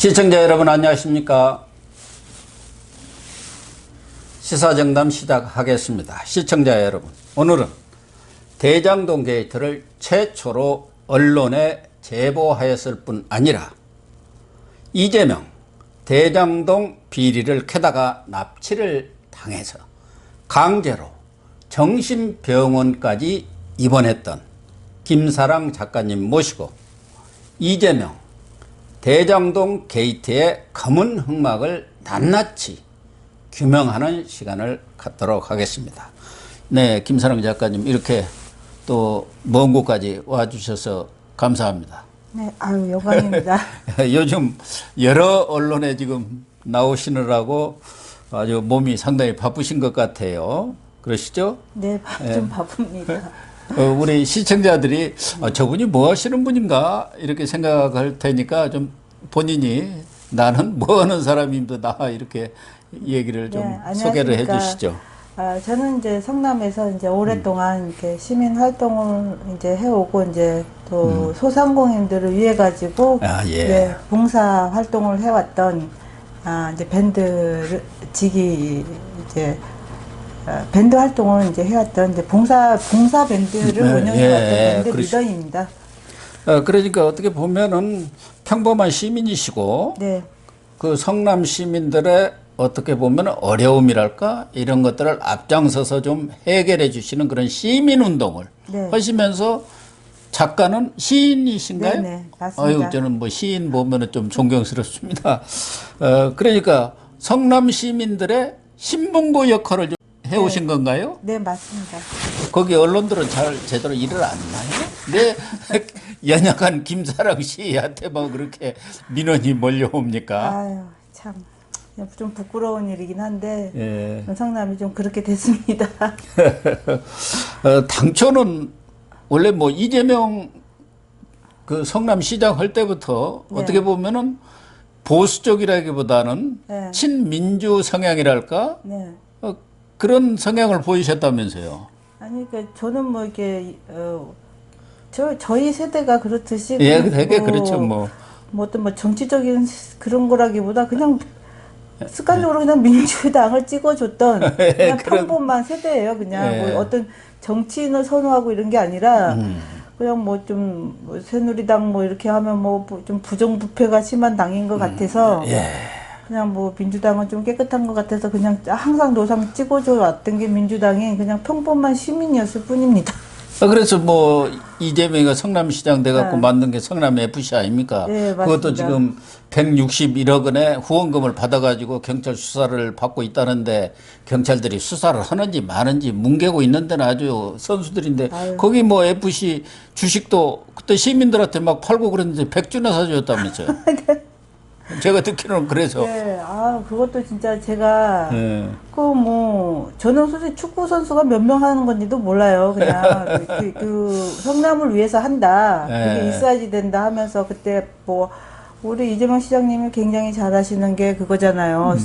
시청자 여러분 안녕하십니까. 시사정담 시작하겠습니다. 시청자 여러분, 오늘은 대장동 게이트를 최초로 언론에 제보하였을 뿐 아니라 이재명 대장동 비리를 캐다가 납치를 당해서 강제로 정신병원까지 입원했던 김사랑 작가님 모시고 이재명 대장동 게이트의 검은 흑막을 낱낱이 규명하는 시간을 갖도록 하겠습니다. 네, 김사랑 작가님 이렇게 또 먼 곳까지 와주셔서 감사합니다. 네, 아유 영광입니다. 요즘 여러 언론에 지금 나오시느라고 아주 몸이 상당히 바쁘신 것 같아요. 그러시죠? 네, 좀 바쁩니다. 우리 시청자들이 저분이 뭐 하시는 분인가 이렇게 생각할 테니까 좀 본인이 나는 뭐 하는 사람입니다 나 이렇게 얘기를 좀 네, 소개를 해 주시죠. 저는 이제 성남에서 이제 오랫동안 이렇게 시민 활동을 이제 해오고 이제 또 소상공인들을 위해 가지고 예. 네, 봉사 활동을 해왔던 이제 밴드 직이 이제 밴드 활동을 이제 해왔던 이제 봉사 밴드를 운영해왔던 밴드 그렇죠. 리더입니다. 그러니까 어떻게 보면은 평범한 시민이시고 네. 그 성남 시민들의 어떻게 보면 어려움이랄까 이런 것들을 앞장서서 좀 해결해 주시는 그런 시민운동을 네. 하시면서 작가는 시인이신가요? 네네, 맞습니다. 아유, 저는 뭐 시인 보면은 좀 존경스럽습니다. 그러니까 성남 시민들의 신문고 역할을 좀 해오신 건가요? 네, 맞습니다. 거기 언론들은 잘 제대로 일을 안 나요? 네, 연약한 김사랑 씨한테 뭐 그렇게 민원이 몰려옵니까? 아유, 참. 좀 부끄러운 일이긴 한데 예. 성남이 좀 그렇게 됐습니다. 당초는 원래 뭐 이재명 그 성남시장 할 때부터 네. 어떻게 보면은 보수 쪽이라기보다는 네. 친민주 성향이랄까 네. 그런 성향을 보이셨다면서요. 아니 그 저는 뭐 이렇게 저희 세대가 그렇듯이 예, 되게 그렇죠 뭐 어떤 뭐 정치적인 그런 거라기보다 그냥 습관적으로 그냥 민주당을 찍어줬던 그냥 평범한 세대예요. 그냥 예. 뭐 어떤 정치인을 선호하고 이런 게 아니라 그냥 뭐 좀 새누리당 뭐 이렇게 하면 뭐 좀 부정부패가 심한 당인 것 같아서 예. 그냥 뭐 민주당은 좀 깨끗한 것 같아서 그냥 항상 노상 찍어줘 왔던 게 민주당이 그냥 평범한 시민이었을 뿐입니다. 그래서 뭐 이재명이가 성남시장 돼갖고 네. 만든 게 성남 FC 아닙니까? 네, 맞습니다. 그것도 지금 161억 원의 후원금을 받아가지고 경찰 수사를 받고 있다는데 경찰들이 수사를 하는지 마는지 뭉개고 있는 데는 아주 선수들인데 아유. 거기 뭐 FC 주식도 그때 시민들한테 막 팔고 그랬는데 100주나 사줬다면서요. 제가 듣기로는 그래서. 네, 그것도 진짜 제가 네. 저는 솔직히 축구 선수가 몇 명 하는 건지도 몰라요. 그냥 그 성남을 위해서 한다. 그게 네. 있어야지 된다 하면서 그때 뭐 우리 이재명 시장님이 굉장히 잘하시는 게 그거잖아요.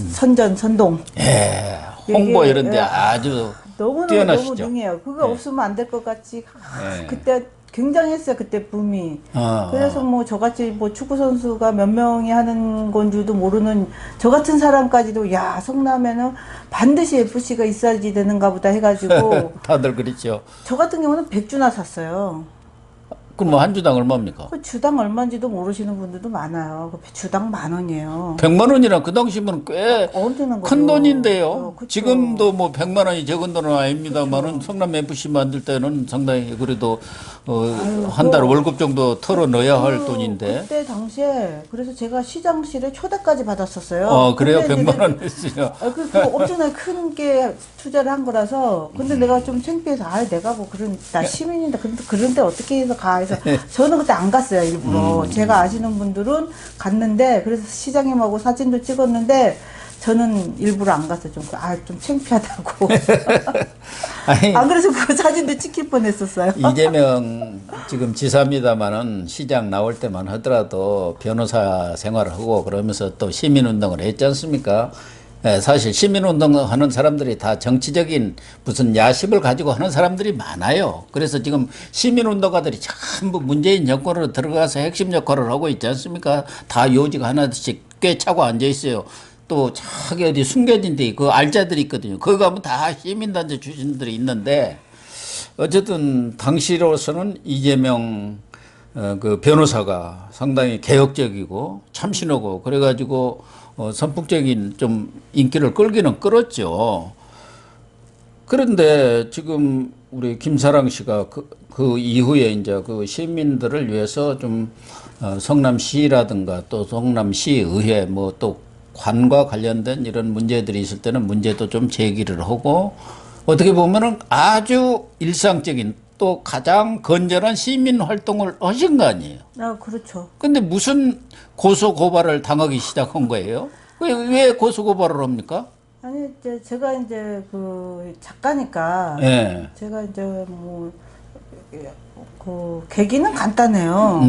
선동. 예, 홍보 이게, 이런데 예, 아주 너무 뛰어나시죠. 능해요. 그거 네. 없으면 안 될 것 같이 네. 그때 굉장했어요. 그때 붐이. 그래서 뭐 저같이 뭐 축구 선수가 몇 명이 하는 건 줄도 모르는 저 같은 사람까지도 야 성남에는 반드시 FC가 있어야지 되는가 보다 해가지고 다들 그랬죠. 저 같은 경우는 100주나 샀어요. 그럼 뭐 한 주당 얼마입니까? 그 주당 얼마인지도 모르시는 분들도 많아요. 그 주당 10,000원이에요. 100만 원이나 그 당시면 꽤 엄청난 큰 거죠. 돈인데요. 그쵸. 지금도 뭐 100만 원이 적은 돈은 아닙니다만은 성남 FC 만들 때는 상당히 그래도 한 달 월급 정도 털어 넣어야 할 돈인데. 그때 당시에 그래서 제가 시장실에 초대까지 받았었어요. 그래요? 근데 100만 이제 원 했으요. 그 엄청나게 큰 게 투자를 한 거라서 근데 내가 좀 창피해서 내가 뭐 나 시민인데 그런데 어떻게 해서 가 해서 저는 그때 안 갔어요 일부러. 제가 아시는 분들은 갔는데 그래서 시장님하고 사진도 찍었는데 저는 일부러 안 갔어요. 좀 창피하다고. 아니, 안 그래서 그 사진도 찍힐 뻔했었어요. 이재명 지금 지사입니다만은 시장 나올 때만 하더라도 변호사 생활을 하고 그러면서 또 시민운동을 했지 않습니까? 사실 시민운동 하는 사람들이 다 정치적인 무슨 야심을 가지고 하는 사람들이 많아요. 그래서 지금 시민운동가들이 전부 문재인 정권으로 들어가서 핵심 역할을 하고 있지 않습니까? 다 요직 하나씩 꽤 차고 앉아 있어요. 또 저기 어디 숨겨진 데 그 알짜들이 있거든요. 거기 가면 다 시민단체 출신들이 있는데 어쨌든 당시로서는 이재명 그 변호사가 상당히 개혁적이고 참신하고 그래가지고 선풍적인 좀 인기를 끌기는 끌었죠. 그런데 지금 우리 김사랑 씨가 그 이후에 이제 그 시민들을 위해서 좀 성남시라든가 또 성남시의회 뭐 또 관과 관련된 이런 문제들이 있을 때는 문제도 좀 제기를 하고 어떻게 보면은 아주 일상적인 또 가장 건전한 시민 활동을 하신 거 아니에요. 아, 그렇죠. 근데 무슨 고소 고발을 당하기 시작한 거예요? 왜 고소 고발을 합니까? 아니, 이제 제가 이제 그 작가니까 예. 제가 이제 뭐 그 계기는 간단해요.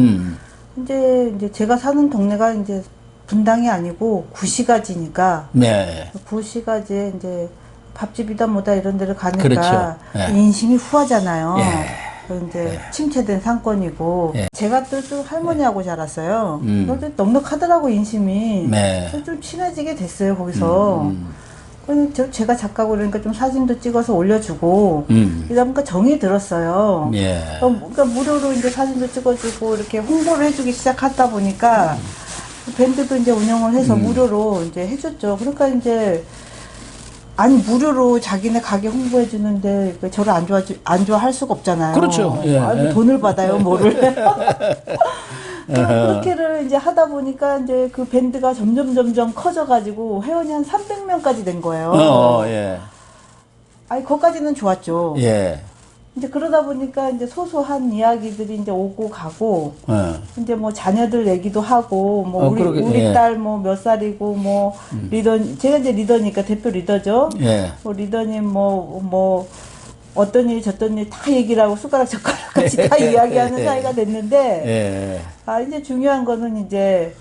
이제 제가 사는 동네가 이제 분당이 아니고 구시가지니까 네. 구시가지에 이제 밥집이다 뭐다 이런 데를 가니까 그렇죠. 예. 인심이 후하잖아요. 예. 그 이제 침체된 상권이고 제가 또 할머니하고 자랐어요. 그런데 넉넉하더라고 인심이. 네. 그래서 좀 친해지게 됐어요 거기서. 그래서 제가 작가고 그러니까 좀 사진도 찍어서 올려주고 이러다 보니까 정이 들었어요. 예. 그러니까 무료로 이제 사진도 찍어주고 이렇게 홍보를 해주기 시작하다 보니까 밴드도 이제 운영을 해서 무료로 이제 해줬죠. 그러니까 이제 아니 무료로 자기네 가게 홍보해 주는데 저를 안 좋아할 수가 없잖아요. 그렇죠. 예. 아니, 돈을 받아요, 뭐를. 그렇게를 이제 하다 보니까 이제 그 밴드가 점점 커져가지고 회원이 한 300명까지 된 거예요. 예. 아니, 거기까지는 좋았죠. 예. 이제 그러다 보니까 이제 소소한 이야기들이 이제 오고 가고, 이제 뭐 자녀들 얘기도 하고, 뭐 우리 예. 딸 뭐 몇 살이고, 뭐 제가 이제 리더니까 대표 리더죠. 예. 뭐 리더님 뭐 어떤 일 저떤 일 다 얘기를 하고 숟가락 젓가락 같이 다 이야기하는 사이가 됐는데, 예. 아, 이제 중요한 거는 이제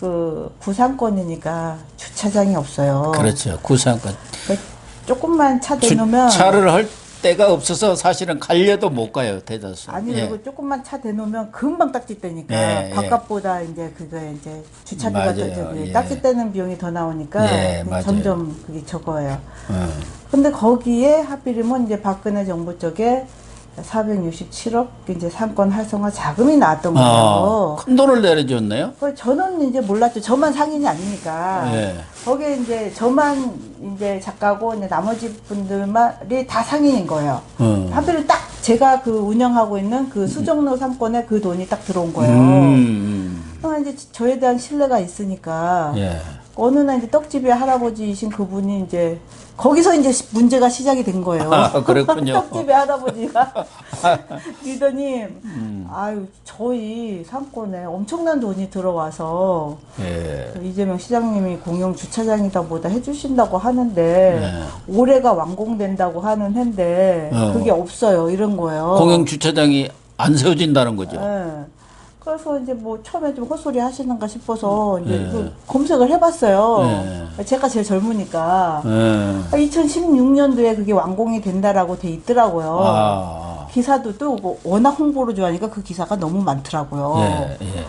그 구상권이니까 주차장이 없어요. 그렇죠. 구상권. 그러니까 조금만 차 대놓으면 주차를 할 데가 없어서 사실은 갈려도 못 가요, 대다수. 아니 예. 그리고 조금만 차 대놓으면 금방 딱지 떼니까 예, 예. 바깥보다 이제 그게 이제 주차비가 맞아요. 예. 딱지 떼는 비용이 더 나오니까 예, 맞아요. 점점 그게 적어요. 근데 거기에 하필이면 이제 박근혜 정부 쪽에 467억 이제 상권 활성화 자금이 나왔던 거예요. 큰 돈을 내려줬네요. 그래서 저는 이제 몰랐죠. 저만 상인이 아니니까. 예. 거기에 이제 저만 이제 작가고 이제 나머지 분들만이 다 상인인 거예요. 하필 딱 제가 그 운영하고 있는 그 수정로 상권에 그 돈이 딱 들어온 거예요. 그러면 이제 저에 대한 신뢰가 있으니까. 예. 어느 날 이제 떡집의 할아버지이신 그분이 이제 거기서 이제 문제가 시작이 된 거예요. 아, 그랬군요. 떡집의 할아버지가 리더님, 아유 저희 상권에 엄청난 돈이 들어와서 예. 이재명 시장님이 공영 주차장이다 뭐다 해주신다고 하는데 올해가 완공된다고 하는 해인데 그게 없어요 이런 거예요. 공영 주차장이 안 세워진다는 거죠. 네. 그래서 이제 뭐 처음에 좀 헛소리 하시는가 싶어서 이제 그 검색을 해봤어요. 제가 제일 젊으니까. 2016년도에 그게 완공이 된다라고 돼 있더라고요. 아. 기사도 뜨고 워낙 홍보를 좋아하니까 그 기사가 너무 많더라고요. 예. 예.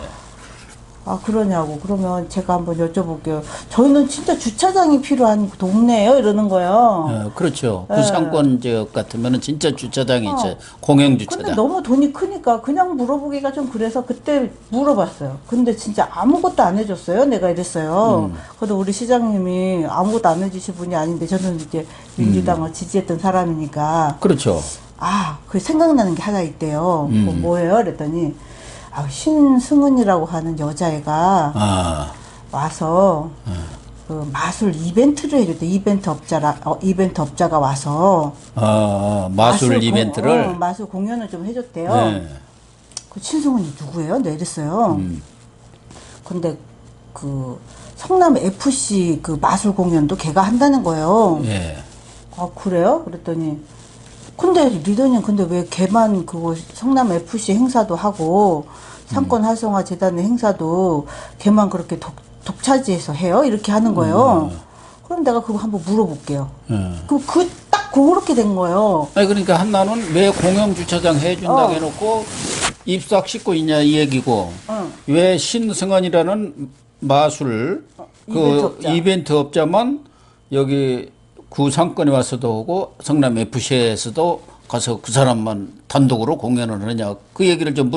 아 그러냐고. 그러면 제가 한번 여쭤볼게요. 저희는 진짜 주차장이 필요한 동네예요 이러는 거예요. 그렇죠. 구상권 지역 같으면은 진짜 주차장이 있죠. 공영 주차장. 근데 너무 돈이 크니까 그냥 물어보기가 좀 그래서 그때 물어봤어요. 근데 진짜 아무것도 안 해줬어요. 내가 이랬어요. 그래도 우리 시장님이 아무것도 안 해주실 분이 아닌데 저는 이제 민주당을 지지했던 사람이니까. 그렇죠. 아, 그 생각나는 게 하나 있대요. 뭐예요? 그랬더니 아, 신승은이라고 하는 여자애가 와서 그 마술 이벤트를 해줬대. 이벤트 업자가 와서 마술 이벤트를 마술 공연을 좀 해줬대요. 네. 그 신승은이 누구예요? 네, 이랬어요. 근데 그 성남 FC 그 마술 공연도 걔가 한다는 거예요. 예. 아 그래요? 그랬더니 근데 리더님 근데 왜 걔만 그거 성남 FC 행사도 하고 상권 활성화 재단의 행사도 걔만 그렇게 독차지해서 해요? 이렇게 하는 거예요. 그럼 내가 그거 한번 물어볼게요. 딱 그렇게 된 거예요. 아니 그러니까 한나는 왜 공영 주차장 해준다고 해놓고 입싹 싣고 있냐 이 얘기고 왜 신승원이라는 마술 이벤트 그 업자. 이벤트 업자만 여기 구 상권에 와서도 오고 성남 FC에서도 가서 그 사람만 단독으로 공연을 하느냐 그 얘기를 좀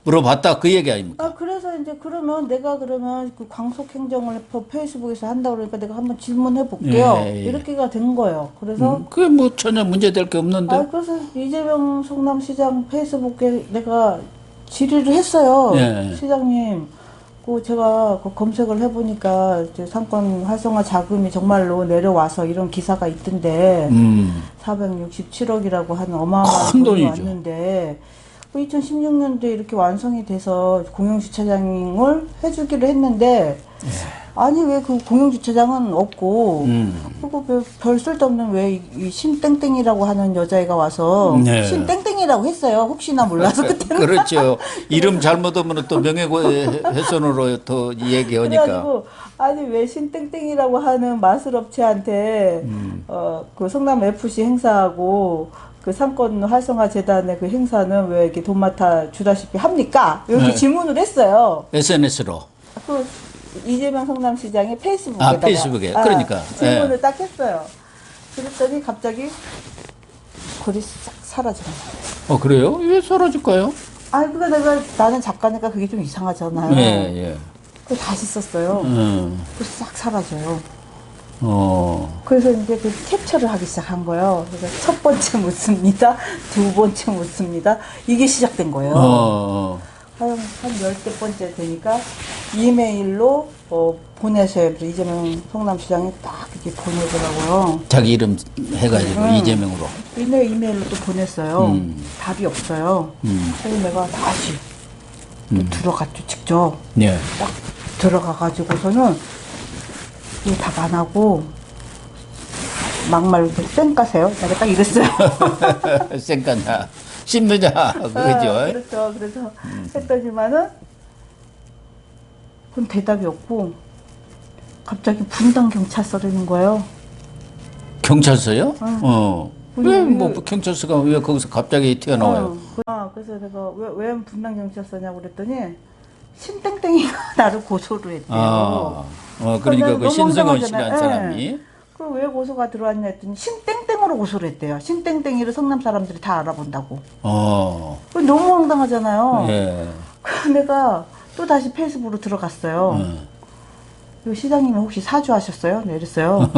물어봤다 그 얘기 아닙니까? 아, 그래서 이제 그러면 내가 그러면 그 광속행정을 페이스북에서 한다고 그러니까 내가 한번 질문해 볼게요. 예, 예. 이렇게가 된 거예요. 그래서 그게 뭐 전혀 문제될 게 없는데. 아, 그래서 이재명 성남시장 페이스북에 내가 질의를 했어요. 예. 시장님, 그 제가 그 검색을 해보니까 이제 상권 활성화 자금이 정말로 내려와서 이런 기사가 있던데 467억이라고 하는 어마어마한 큰 돈이 돈이죠. 왔는데 2016년도에 이렇게 완성이 돼서 공영주차장을 해주기로 했는데 아니 왜 그 공영주차장은 없고 그리고 별 쓸데없는 왜 이 신땡땡이라고 하는 여자애가 와서 네. 신땡땡이라고 했어요. 혹시나 몰라서 그때는. 그렇죠. 이름 잘못하면 또 명예훼손으로 또 얘기하니까. 그래가지고 아니 왜 신땡땡이라고 하는 마술업체한테 그 성남 FC 행사하고 그 상권 활성화 재단의 그 행사는 왜 이렇게 돈 맡아 주다시피 합니까? 이렇게 네. 질문을 했어요. SNS로. 그 이재명 성남시장의 페이스북에다가 페이스북에. 그러니까. 질문을 예. 딱 했어요. 그랬더니 갑자기 글이 싹 사라지는 거예요. 그래요? 왜 사라질까요? 아, 그러니까 나는 작가니까 그게 좀 이상하잖아요. 예, 예. 그래서 다시 썼어요. 그래서 싹 사라져요. 그래서 이제 그 캡처를 하기 시작한 거예요. 그래서 첫 번째 묻습니다. 두 번째 묻습니다. 이게 시작된 거예요. 한 10개 번째 되니까 이메일로 보내셔요. 그래서 이재명 성남시장이 딱 이렇게 보내더라고요. 자기 이름 해가지고 이재명으로. 이메일로 또 보냈어요. 답이 없어요. 그래서 내가 다시 또 들어갔죠, 직접. 예. 딱 들어가가지고서는 이거 답 안 하고 막말 쌩까세요. 내가 딱 이랬어요. 쌩까냐. 씹느냐. 그죠? 그렇죠. 그래서 했더니만은 그건 대답이 없고 갑자기 분당 경찰서라는 거예요. 경찰서요? 왜 음. 뭐 경찰서가 왜 거기서 갑자기 튀어나와요? 그래서 내가 왜 분당 경찰서냐고 그랬더니 신땡땡이가 나를 고소를 했대요. 그러니까 너무 그 신승원 황당하잖아요. 씨라는 사람이. 그럼 왜 고소가 들어왔냐 했더니 신땡땡으로 고소를 했대요. 신땡땡이를 성남 사람들이 다 알아본다고. 그거 너무 황당하잖아요. 예. 그래서 내가 또 다시 페이스북으로 들어갔어요. 이 시장님이 혹시 사주하셨어요? 네, 이랬어요.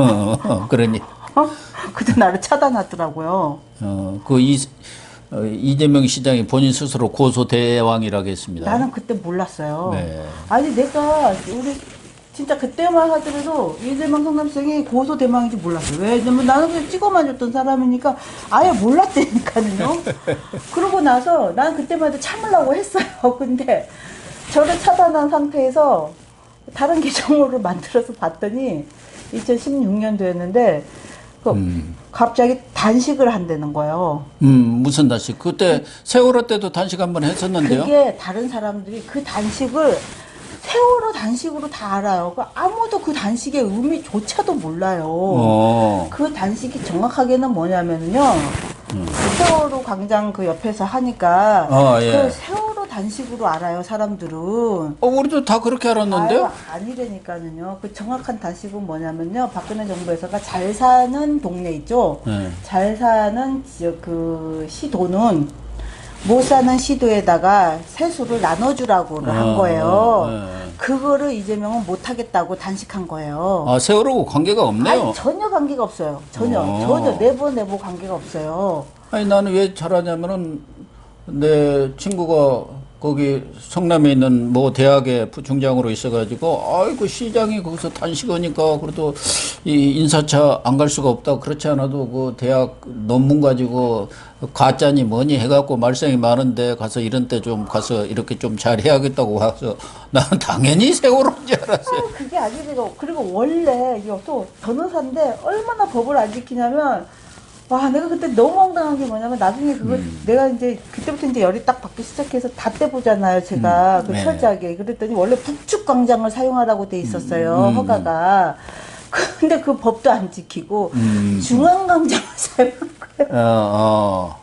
그러니. 그때 나를 차단하더라고요. 이재명 시장이 본인 스스로 고소 대왕이라고 했습니다. 나는 그때 몰랐어요. 네. 아니 내가 우리 진짜 그때만 하더라도 이재명 성남시장이 고소 대망인지 몰랐어요. 왜냐면 나는 그냥 찍어만 줬던 사람이니까 아예 몰랐다니까요. 그러고 나서 난 그때만 해도 참으려고 했어요. 근데 저를 차단한 상태에서 다른 계정으로 만들어서 봤더니 2016년도였는데 갑자기 단식을 한다는 거예요. 무슨 단식? 그때 세월호 때도 단식 한번 했었는데요. 그게 다른 사람들이 그 단식을 세월호 단식으로 다 알아요. 아무도 그 단식의 의미조차도 몰라요. 그 단식이 정확하게는 뭐냐면요. 그 세월호 광장 그 옆에서 하니까 예. 그 세월호 단식으로 알아요, 사람들은. 우리도 다 그렇게 알았는데요. 아니라니까는요. 그 정확한 단식은 뭐냐면요. 박근혜 정부에서가 잘 사는 동네 있죠. 잘 사는 지역 그 시도는 못 사는 시도에다가 세수를 나눠주라고 한 거예요. 그거를 이재명은 못 하겠다고 단식한 거예요. 세월호 관계가 없네요. 아니, 전혀 관계가 없어요. 전혀 내보 관계가 없어요. 아니 나는 왜 잘하냐면은 내 친구가 거기 성남에 있는 뭐 대학의 부총장으로 있어가지고 아이고 시장이 거기서 단식하니까 그래도 이 인사차 안 갈 수가 없다. 그렇지 않아도 그 대학 논문 가지고 가짜니 뭐니 해갖고 말썽이 많은데 가서 이런 때 좀 가서 이렇게 좀 잘 해야겠다고 와서 나는 당연히 세월호인 줄 알았어요. 그게 아니고 그리고 원래 이거 또 변호사인데 얼마나 법을 안 지키냐면 와, 내가 그때 너무 황당한 게 뭐냐면 나중에 그거 내가 이제 그때부터 이제 열이 딱 받기 시작해서 다 떼보잖아요, 제가. 그 네. 철저하게. 그랬더니 원래 북측 광장을 사용하라고 돼 있었어요, 허가가. 근데 그 법도 안 지키고 중앙 광장을 사용한 거예요.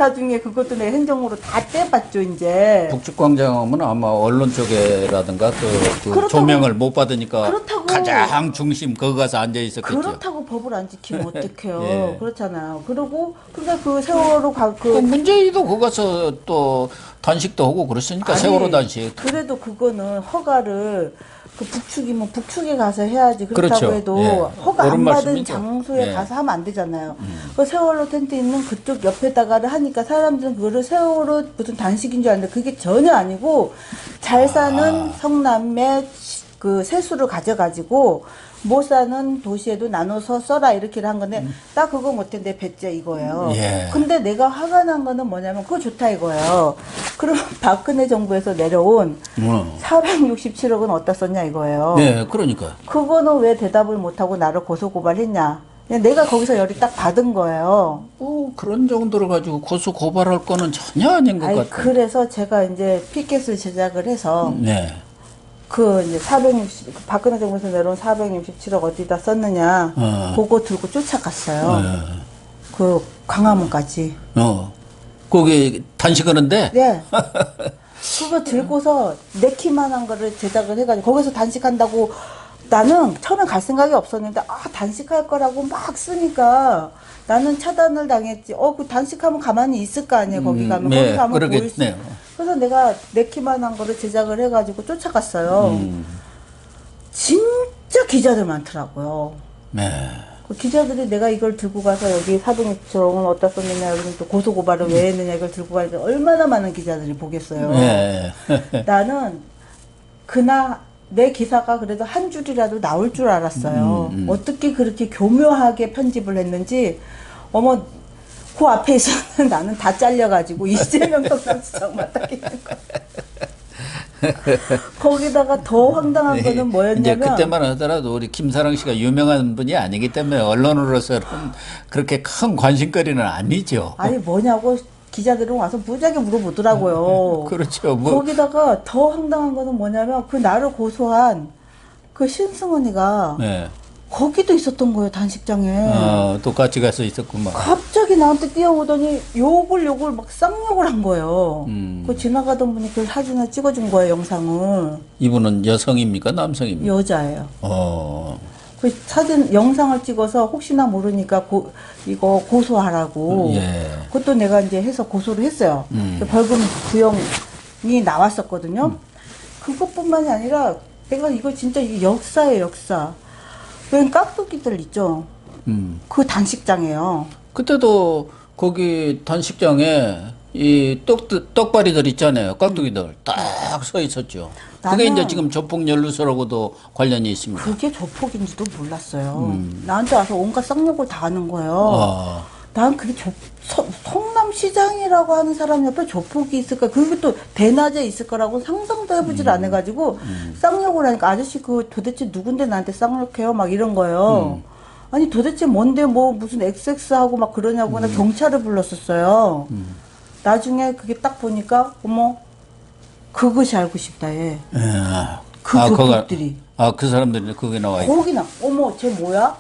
나중에 그것도 내 행정으로 다 떼봤죠, 이제. 북측광장은 아마 언론 쪽에라든가 그 그렇다고- 조명을 못 받으니까 그렇다고- 가장 중심 거기 가서 앉아 있었겠죠. 그렇다고 법을 안 지키면 어떡해요. 예. 그렇잖아요. 그리고, 그러니까 그 세월호 문재인도 거기 가서 또 단식도 하고 그랬으니까 아니, 세월호 단식. 그래도 그거는 허가를 그 북측이면 북측에 가서 해야지. 그렇다고 그렇죠. 해도 예. 허가 안 옳은 받은 말씀이죠. 장소에 예. 가서 하면 안 되잖아요. 그 세월호 텐트 있는 그쪽 옆에다가를 하니까 사람들은 그거를 세월호 무슨 단식인 줄 아는데 그게 전혀 아니고 잘 사는 성남의 그 세수를 가져가지고 못 사는 도시에도 나눠서 써라 이렇게 한 건데 나 그거 못해 내 배째 이거예요. 예. 근데 내가 화가 난 거는 뭐냐면 그거 좋다 이거예요. 그럼 박근혜 정부에서 내려온 467억은 어디다 썼냐 이거예요. 네, 그러니까. 그거는 왜 대답을 못하고 나를 고소고발했냐. 그냥 내가 거기서 열이 딱 받은 거예요. 그런 정도로 가지고 고소 고발할 거는 전혀 아닌 것 아니, 같아요. 그래서 제가 이제 피켓을 제작을 해서 네. 그 이제 박근혜 정부에서 내려온 467억 어디다 썼느냐. 그거 들고 쫓아갔어요. 그 광화문까지. 거기 단식하는데? 네. 그거 들고서 네키만한 거를 제작을 해가지고 거기서 단식한다고 나는 처음엔 갈 생각이 없었는데 단식할 거라고 막 쓰니까 나는 차단을 당했지. 그 단식하면 가만히 있을 거 아니에요. 거기 가면. 네, 거기 가면 보일 수. 그러겠네요. 그래서 내가 네키만한 거를 제작을 해가지고 쫓아갔어요. 진짜 기자들 많더라고요. 네. 그 기자들이 내가 이걸 들고 가서 여기 467억은 어디다 썼느냐, 여기는 또 고소고발을 왜 했느냐, 이걸 들고 가니까 얼마나 많은 기자들이 보겠어요. 네. 나는 그날 내 기사가 그래도 한 줄이라도 나올 줄 알았어요. 어떻게 그렇게 교묘하게 편집을 했는지, 어머, 그 앞에 있었는 나는 다 잘려가지고 이재명 성남시장만 딱 있는 거야. 거기다가 더 황당한 거는 이제 뭐였냐면 그때만 하더라도 우리 김사랑 씨가 유명한 분이 아니기 때문에 언론으로서는 그렇게 큰 관심거리는 아니죠. 아니 뭐냐고 기자들은 와서 무지하게 물어보더라고요. 그렇죠. 거기다가 더 황당한 거는 뭐냐면 그 나를 고소한 그 신승원이가 네. 거기도 있었던 거예요, 단식장에. 똑같이 가서 있었구만. 갑자기 나한테 뛰어오더니 욕을 막 쌍욕을 한 거예요. 그 지나가던 분이 그 사진을 찍어준 거예요, 영상을. 이분은 여성입니까? 남성입니까? 여자예요. 어. 그 사진, 영상을 찍어서 혹시나 모르니까 이거 고소하라고. 예. 그것도 내가 이제 해서 고소를 했어요. 벌금 구형이 나왔었거든요. 그것뿐만이 아니라 내가 이거 진짜 이게 역사예요, 역사. 웬 깍두기들 있죠? 그 단식장이에요. 그때도 거기 단식장에 이 떡바리들 있잖아요. 깍두기들 딱 서 있었죠. 그게 나는 이제 지금 조폭연루소라고도 관련이 있습니다. 그게 조폭인지도 몰랐어요. 나한테 와서 온갖 쌍욕을 다 하는 거예요. 아. 난 그게 성남시장이라고 하는 사람 옆에 조폭이 있을까? 그게 또 대낮에 있을 거라고 상상도 해보질 안 해가지고 쌍욕을 하니까 아저씨 그 도대체 누군데 나한테 쌍욕해요? 막 이런 거예요. 아니 도대체 뭔데 뭐 무슨 XX하고 막 그러냐고 나 경찰을 불렀었어요. 나중에 그게 딱 보니까 어머 그것이 알고 싶다 얘. 그 조폭들이. 그 사람들이 거기 나와 있고. 거기나 어머 쟤 뭐야?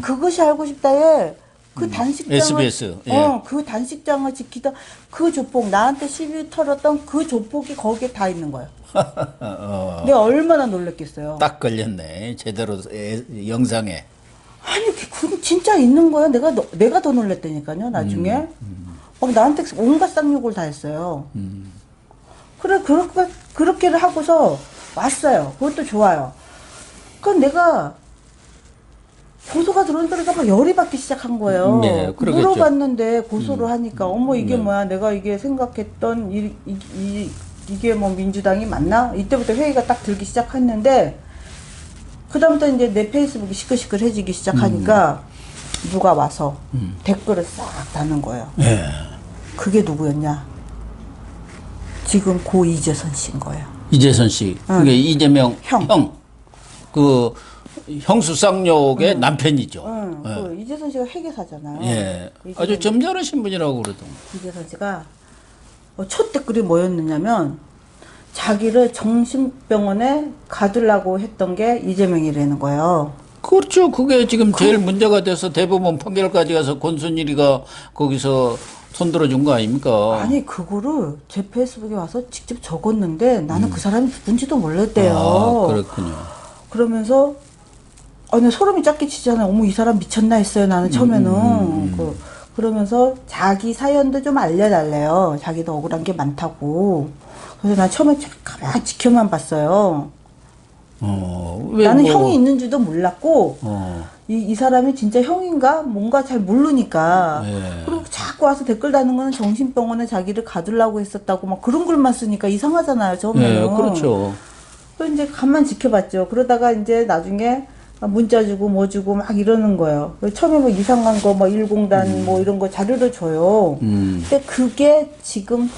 그것이 알고 싶다 얘. 그 단식장을 SBS, 예. 그 단식장을 지키다 그 조폭 나한테 시비 털었던 그 조폭이 거기에 다 있는 거예요. 내가 얼마나 놀랬겠어요. 딱 걸렸네. 제대로 영상에. 아니 그 진짜 있는 거예요. 내가 더 놀랬다니까요. 나중에 나한테 온갖 쌍욕을 다 했어요. 그래 그렇게를 하고서 왔어요. 그것도 좋아요. 그럼 내가 고소가 들어오니까 막 열이 받기 시작한 거예요. 네, 그러겠죠. 물어봤는데 고소를 하니까 어머 이게 뭐야 내가 이게 생각했던 이게 뭐 민주당이 맞나? 이때부터 회의가 딱 들기 시작했는데 그다음부터 이제 내 페이스북이 시끌시끌해지기 시작하니까 누가 와서 댓글을 싹 다는 거예요. 예. 그게 누구였냐? 지금 고 이재선 씨인 거예요. 이재선 씨. 그게 이재명 형. 그 형수 쌍욕의 남편이죠. 그 이재선 씨가 회계사잖아요. 예. 아주 점잖으신 분이라고 그러더라고요. 이재선 씨가 첫 댓글이 뭐였느냐면 자기를 정신병원에 가두려고 했던 게 이재명이라는 거예요. 그 그렇죠. 그게 지금 제일 문제가 돼서 대법원 판결까지 가서 권순일이가 거기서 손들어준 거 아닙니까? 아니 그거를 제 페이스북에 와서 직접 적었는데 나는 그 사람이 누군지도 몰랐대요. 아, 그렇군요. 그러면서 아니 소름이 쫙 끼치잖아요. 어머 이 사람 미쳤나 했어요. 나는 처음에는 그러면서 자기 사연도 좀 알려달래요. 자기도 억울한 게 많다고. 그래서 난 처음에 가만히 지켜만 봤어요. 왜 나는 뭐, 형이 있는 줄도 몰랐고 어, 이 사람이 진짜 형인가 뭔가 잘 모르니까 예. 그리고 자꾸 와서 댓글 다는 거는 정신병원에 자기를 가두려고 했었다고 막 그런 글만 쓰니까 이상하잖아요. 처음에는. 예, 그렇죠. 그래서 이제 가만 지켜봤죠. 그러다가 이제 나중에 문자 주고 뭐 주고 막 이러는 거예요. 처음에 뭐 이상한 거 뭐 일공단 뭐 이런 거 자료를 줘요. 근데 그게 지금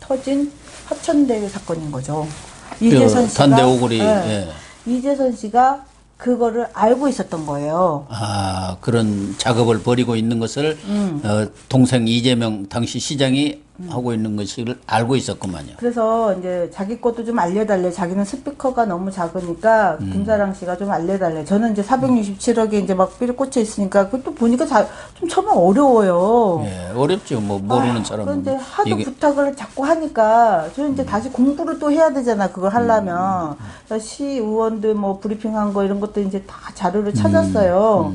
터진 화천대유 사건인 거죠. 이재선 씨가 단대 오거리. 예. 예. 이재선 씨가 그거를 알고 있었던 거예요. 아, 그런 작업을 벌이고 있는 것을 동생 이재명 당시 시장이 하고 있는 것을 알고 있었구만요. 그래서 이제 자기 것도 좀 알려달래. 자기는 스피커가 너무 작으니까 김사랑 씨가 좀 알려달래. 저는 이제 467억에 이제 막 삐리 꽂혀 있으니까 그것도 보니까 좀 처음에 어려워요. 예, 어렵죠. 뭐 모르는 사람은. 그런데 하도 이게 부탁을 자꾸 하니까 저는 이제 다시 공부를 또 해야 되잖아. 그걸 하려면. 그래서 시의원들 뭐 브리핑한 거 이런 것도 이제 다 자료를 찾았어요.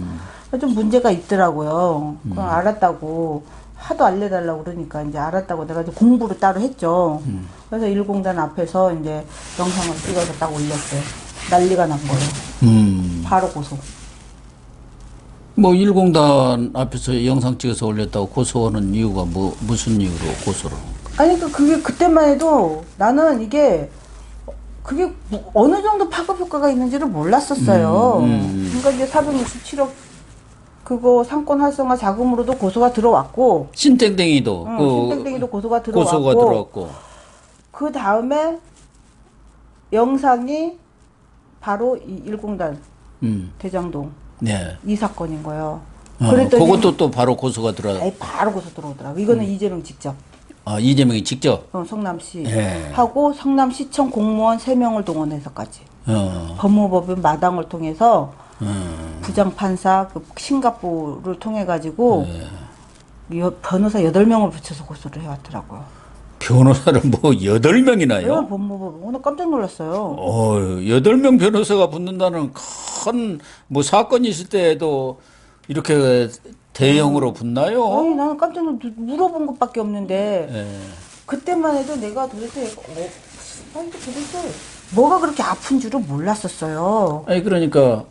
좀 문제가 있더라고요. 그럼 알았다고. 하도 알려달라고 그러니까 이제 알았다고 내가 이제 공부를 따로 했죠. 그래서 일공단 앞에서 이제 영상을 찍어서 딱 올렸어요. 난리가 난 거예요. 바로 고소. 뭐 일공단 앞에서 영상 찍어서 올렸다고 고소하는 이유가 무슨 이유로 고소를? 아니 그게 그때만 해도 나는 이게 그게 어느 정도 파급 효과가 있는지를 몰랐었어요. 그러니까 이제 467억 그거 상권 활성화 자금으로도 고소가 들어왔고 신땡땡이도 신땡땡이도 고소가 고소가 들어왔고 그 다음에 영상이 바로 이 일공단 대장동 네. 이 사건인 거예요. 그것도 또 바로 고소가 바로 고소 들어오더라고. 이거는 이재명 직접. 아, 이재명이 직접. 성남시 예. 하고 성남시청 공무원 3명을 동원해서까지 법무법인 마당을 통해서 부장판사 그 싱가포르를 통해 가지고 변호사 8명을 붙여서 고소를 해왔더라고요. 변호사를 뭐 8명이나요? 법무법 오늘 깜짝 놀랐어요. 8명 변호사가 붙는다는 큰 뭐 사건이 있을 때에도 이렇게 대형으로 붙나요? 아니 나는 깜짝 물어본 것밖에 없는데 예. 그때만 해도 내가 도대체 이게 도대체 뭐가 그렇게 아픈 줄을 몰랐었어요. 아니 그러니까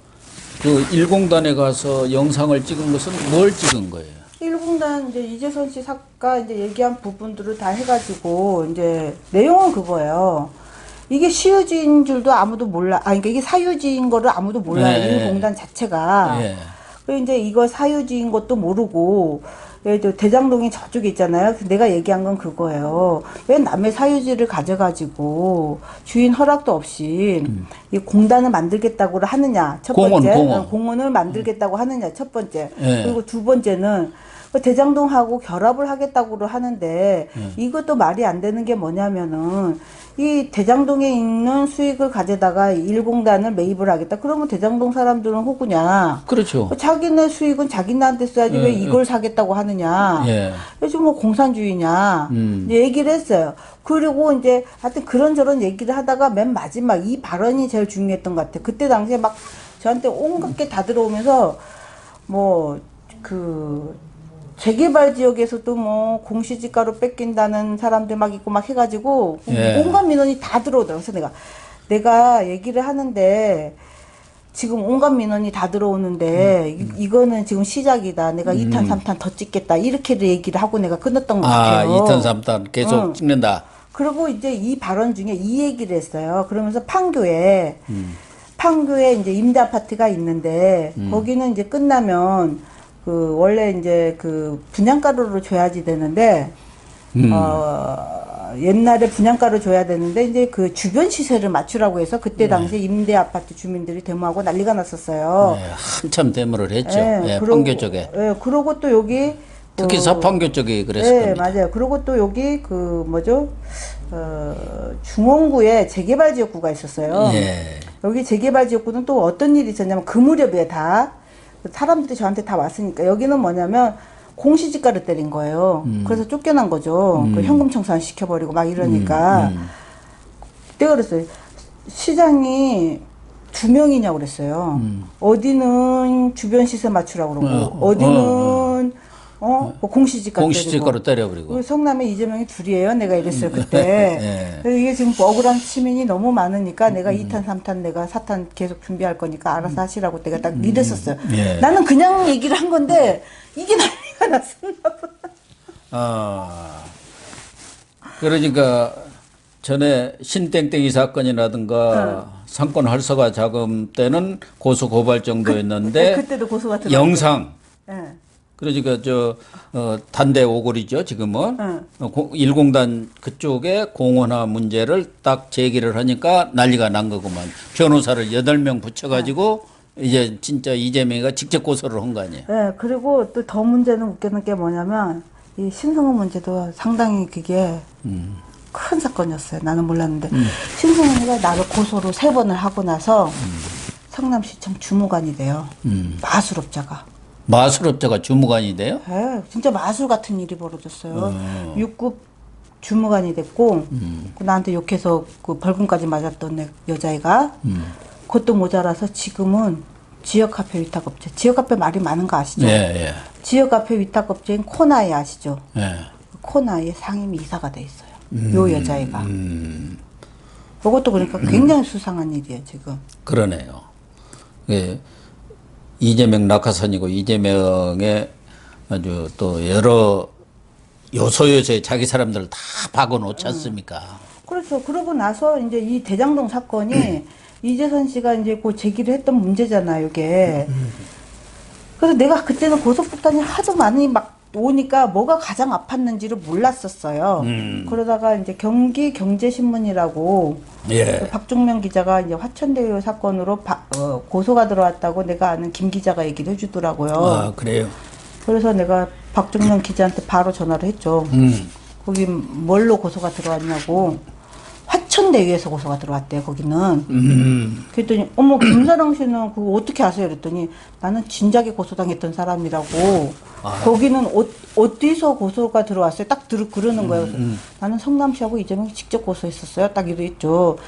그 일공단에 가서 영상을 찍은 것은 뭘 찍은 거예요? 일공단 이제 이재선 씨 사가 이제 얘기한 부분들을 다 해가지고 이제 내용은 그거예요. 이게 시유지인 줄도 아무도 몰라. 그러니까 이게 사유지인 거를 아무도 몰라요. 네. 일공단 자체가. 예. 그리고 이제 이거 사유지인 것도 모르고 예를 들어 대장동이 저쪽에 있잖아요. 내가 얘기한 건 그거예요. 왜 남의 사유지를 가져가지고 주인 허락도 없이 이 공단을 만들겠다고 하느냐. 첫 번째. 공원을 만들겠다고 하느냐. 첫 번째. 예. 그리고 두 번째는 대장동하고 결합을 하겠다고 하는데 이것도 말이 안 되는 게 뭐냐면은 이 대장동에 있는 수익을 가져다가 일공단을 매입을 하겠다. 그러면 대장동 사람들은 호구냐. 그렇죠. 자기네 수익은 자기네한테 써야지 왜 이걸 사겠다고 하느냐. 예. 요즘 뭐 공산주의냐. 이제 얘기를 했어요. 그리고 이제 하여튼 그런저런 얘기를 하다가 맨 마지막 이 발언이 제일 중요했던 것 같아요. 그때 당시에 막 저한테 온갖 게 다 들어오면서 뭐 재개발 지역에서도 뭐 공시지가로 뺏긴다는 사람들 막 있고 막 해가지고 예. 온갖 민원이 다 들어오더라고요. 그래서 내가 얘기를 하는데 지금 온갖 민원이 다 들어오는데 이거는 지금 시작이다. 내가 2탄, 3탄 더 찍겠다. 이렇게 얘기를 하고 내가 끊었던 것 같아요. 2탄, 3탄 계속 찍는다. 그리고 이제 이 발언 중에 이 얘기를 했어요. 그러면서 판교에 이제 임대 아파트가 있는데 거기는 이제 끝나면 원래 이제 분양가로를 줘야지 되는데 옛날에 분양가로 줘야 되는데 이제 그 주변 시세를 맞추라고 해서 그때 당시에 임대 아파트 주민들이 데모하고 난리가 났었어요. 네, 한참 데모를 했죠. 예, 그러고, 판교 쪽에. 그러고 또 여기 특히 서판교 쪽에 그랬을 겁니다. 맞아요. 그리고 또 여기 중원구에 재개발 지역구가 있었어요. 예. 여기 재개발 지역구는 또 어떤 일이 있었냐면 그 무렵에 다 사람들이 저한테 다 왔으니까 여기는 뭐냐면 공시지가를 때린 거예요. 그래서 쫓겨난 거죠. 그 현금 청산 시켜버리고 막 이러니까 내가 그랬어요. 시장이 2명이냐고 그랬어요. 어디는 주변 시세 맞추라고 그러고 어디는 뭐 공시지가로 때려버리고. 우리 성남에 이재명이 둘이에요. 내가 이랬어요 그때. 예. 그래서 이게 지금 억울한 시민이 너무 많으니까 내가 2탄, 3탄 내가 4탄 계속 준비할 거니까 알아서 하시라고 내가 딱 이랬었어요. 예. 나는 그냥 얘기를 한 건데 이게 난리가 났었나 봐. 그러니까 전에 신땡땡이 사건이라든가 상권 활성화 자금 때는 고소 고발 정도였는데 그때도 고소가 들어갔죠. 영상 예. 그러니까 단대 오골이죠 지금은 1공단 그쪽에 공원화 문제를 딱 제기를 하니까 난리가 난 거구만. 변호사를 8명 붙여가지고 이제 진짜 이재명이가 직접 고소를 한 거 아니에요. 네, 그리고 또 더 문제는 웃기는 게 뭐냐면 이 신성호 문제도 상당히 그게 큰 사건이었어요. 나는 몰랐는데 신성호가 나를 고소를 3번을 하고 나서 성남시청 주무관이 돼요. 마술업자가. 마술업자가 주무관이 돼요? 네, 진짜 마술 같은 일이 벌어졌어요. 6급 주무관이 됐고 그 나한테 욕해서 그 벌금까지 맞았던 여자애가 그것도 모자라서 지금은 지역화폐 위탁업체. 지역화폐 말이 많은 거 아시죠? 예, 예. 지역화폐 위탁업체인 코나이 아시죠? 예. 코나이의 상임 이사가 돼 있어요. 요 여자애가. 그것도 그러니까 굉장히 수상한 일이에요, 지금. 그러네요. 예. 이재명 낙하산이고 이재명의 아주 또 여러 요소요소에 자기 사람들을 다 박아놓지 않습니까? 그렇죠. 그러고 나서 이제 이 대장동 사건이 이재선 씨가 이제 그 제기를 했던 문제잖아요, 이게. 그래서 내가 그때는 고소폭탄이 하도 많이 막 오니까 뭐가 가장 아팠는지를 몰랐었어요. 그러다가 이제 경기 경제신문이라고 예. 그 박종명 기자가 이제 화천대유 사건으로 고소가 들어왔다고 내가 아는 김 기자가 얘기를 해주더라고요. 아, 그래요? 그래서 내가 박종명 기자한테 바로 전화를 했죠. 거기 뭘로 고소가 들어왔냐고. 화천대유에서 고소가 들어왔대요, 거기는. 그랬더니, 어머, 김사랑 씨는 그거 어떻게 아세요? 그랬더니, 나는 진작에 고소당했던 사람이라고. 거기는 어디서 고소가 들어왔어요? 딱 그러는 거예요. 그래서 나는 성남시하고 이재명이 직접 고소했었어요. 딱 이랬죠.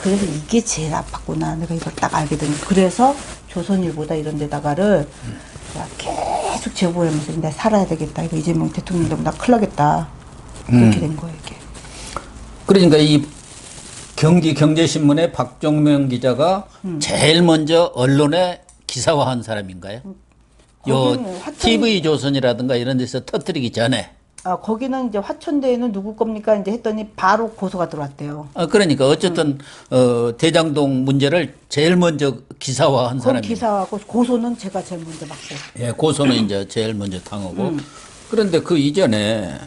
그래서 이게 제일 아팠구나. 내가 이걸 딱 알게 된 거예요. 그래서 조선일보다 이런 데다가를 야, 계속 제보하면서 내가 살아야 되겠다. 이거 이재명 대통령 되면 나 큰일 나겠다. 그렇게 된 거예요, 이게. 그러니까 이 경기 경제신문의 박종명 기자가 제일 먼저 언론에 기사화한 사람인가요? 요 TV 조선이라든가 이런 데서 터뜨리기 전에. 거기는 이제 화천대유는 누구 겁니까? 이제 했더니 바로 고소가 들어왔대요. 그러니까 어쨌든 대장동 문제를 제일 먼저 기사화한 사람이. 기사하고 고소는 제가 제일 먼저 맡고. 예, 고소는 이제 제일 먼저 당하고. 그런데 그 이전에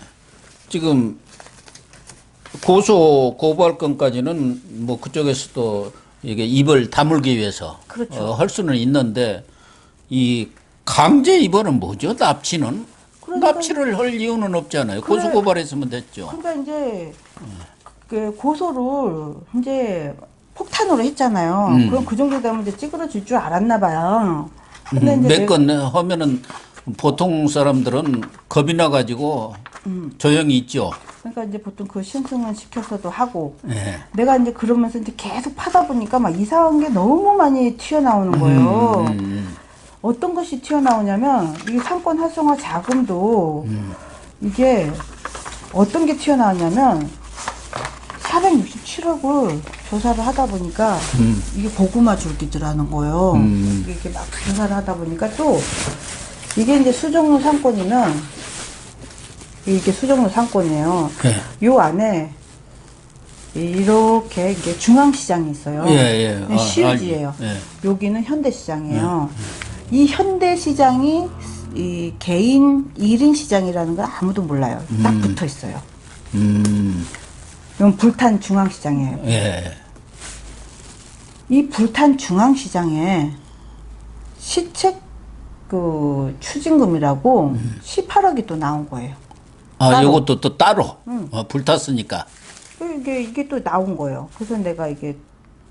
지금 고소 고발 건까지는 뭐 그쪽에서도 이게 입을 다물기 위해서 그렇죠. 할 수는 있는데 이 강제 입원은 뭐죠? 납치는 그러니까, 납치를 할 이유는 없잖아요. 고소 고발했으면 됐죠. 그러니까 이제 그 고소를 이제 폭탄으로 했잖아요. 그럼 그 정도 되면 이제 찌그러질 줄 알았나 봐요. 근데 이제 몇 건 하면은 보통 사람들은 겁이 나가지고 조용히 있죠. 그러니까 이제 보통 그 신승은 시켜서도 하고 예. 내가 이제 그러면서 이제 계속 파다 보니까 막 이상한 게 너무 많이 튀어나오는 거예요. 어떤 것이 튀어나오냐면 이 상권 활성화 자금도 이게 어떤 게 튀어나왔냐면 467억을 조사를 하다 보니까 이게 고구마 줄기들하는 거예요. 이렇게 막 조사를 하다 보니까 또 이게 이제 수정로 상권이면 이게 수정로 상권이에요. 네. 요 안에 이렇게 이게 중앙시장이 있어요. 예, 예. 시유지예요. 예. 여기는 현대시장이에요. 이 현대시장이 이 개인 1인 시장이라는 걸 아무도 몰라요. 딱 붙어 있어요. 이건 불탄 중앙시장이에요. 예. 이 불탄 중앙시장에 시책 그 추징금이라고 18억이 또 나온 거예요. 따로. 요것도 또 따로 불탔으니까. 이게 또 나온 거예요. 그래서 내가 이게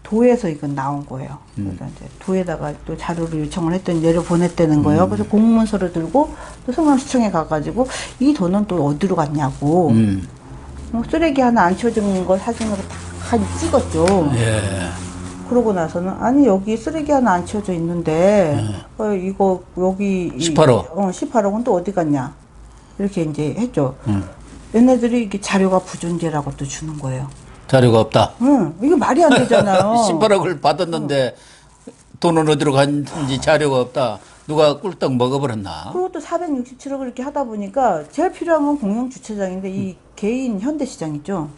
도에서 이건 나온 거예요. 그래서 이제 도에다가 또 자료를 요청을 했더니 내려보냈다는 거예요. 그래서 공문서를 들고 또 성남시청에 가가지고 이 돈은 또 어디로 갔냐고. 뭐 쓰레기 하나 안 치워진 거 사진으로 다 찍었죠. 예. 그러고 나서는 아니 여기 쓰레기 하나 안 치워져 있는데 이거 여기 18호. 18호는 또 어디 갔냐 이렇게 이제 했죠. 얘네들이 이게 자료가 부존재라고 또 주는 거예요. 자료가 없다. 응, 이게 말이 안 되잖아요. 18억을 받았는데 돈은 어디로 갔는지 자료가 없다. 누가 꿀떡 먹어버렸나? 그리고 또 467억을 이렇게 하다 보니까 제일 필요한 건 공영 주차장인데 이 개인 현대시장 있죠.